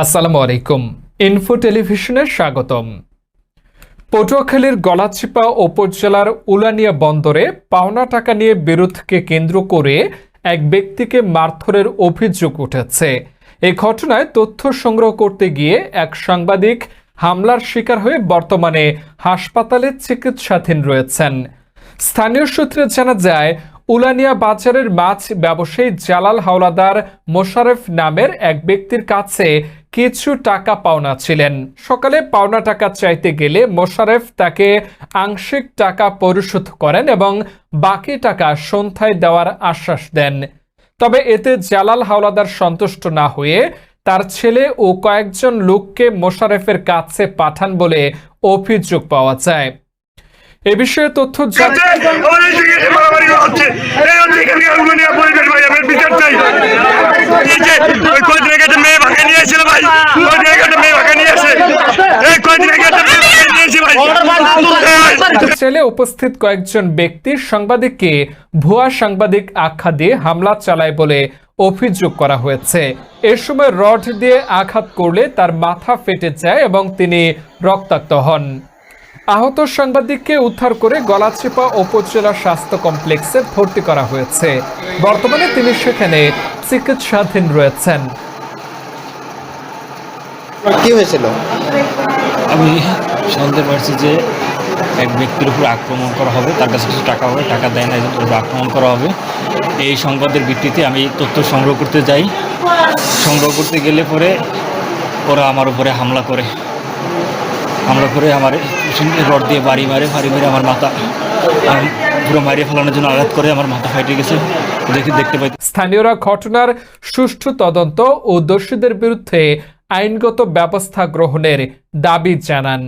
আসসালামু আলাইকুম। ইনফো টেলিভিশনে স্বাগতম। পটুয়াখালীর গলাচিপা উপজেলার উলানিয়া বন্দরে পাওনা টাকা নিয়ে বিরোধকে কেন্দ্র করে এক ব্যক্তিকে মারধরের অভিযোগ উঠেছে। এই ঘটনায় তথ্য সংগ্রহ করতে গিয়ে এক সাংবাদিক হামলার শিকার হয়ে বর্তমানে হাসপাতালে চিকিৎসাধীন রয়েছেন। স্থানীয় সূত্রে জানা যায়, উলানিয়া বাজারের মাছ ব্যবসায়ী জালাল হাওলাদার মোশারেফ নামের এক ব্যক্তির কাছে কিছু টাকা পাওনা ছিলেন। সকালে পাওনা টাকা চাইতে গেলে মোশারেফ তাকে আংশিক টাকা পরিশোধ করেন এবং বাকি টাকা সন্ধ্যায় দেওয়ার আশ্বাস দেন। তবে এতে জালাল হাওলাদার সন্তুষ্ট না হয়ে তার ছেলে ও কয়েকজন লোককে মোশারেফের কাছে পাঠান বলে অভিযোগ পাওয়া যায়। এ বিষয়ে তথ্য ছেলে উপস্থিত কয়েকজন ব্যক্তি সাংবাদিককে ভুয়া সাংবাদিক আখ্যা দিয়ে হামলা চালায় বলে অভিযোগ করা হয়েছে। এ সময় রড দিয়ে আঘাত করলে তার মাথা ফেটে যায় এবং তিনি রক্তাক্ত হন। আহত সাংবাদিককে উদ্ধার করে গলাচিপা উপজেলা স্বাস্থ্য কমপ্লেক্সে ভর্তি করা হয়েছে। বর্তমানে তিনি সেখানে চিকিৎসাধীন রয়েছেন। কি হয়েছিল? আমি শুনতে পারছি যে এক ব্যক্তির উপর আক্রমণ করা হবে, তার কাছে কিছু টাকা হবে, টাকা দেয় না, এর উপর আক্রমণ করা হবে। এই সংবাদের ভিত্তিতে আমি তথ্য সংগ্রহ করতে যাই। সংগ্রহ করতে গেলে পরে ওরা আমার উপরে হামলা করে আমার রড দিয়ে বাড়ি মারে আমার মাথা পুরো মারিয়ে ফেলানোর জন্য আঘাত করে আমার মাথা ফাইটে গেছে। দেখতে পাই। স্থানীয়রা ঘটনার সুষ্ঠু তদন্ত ও দোষীদের বিরুদ্ধে আইনগত ব্যবস্থা গ্রহণের দাবি জানান।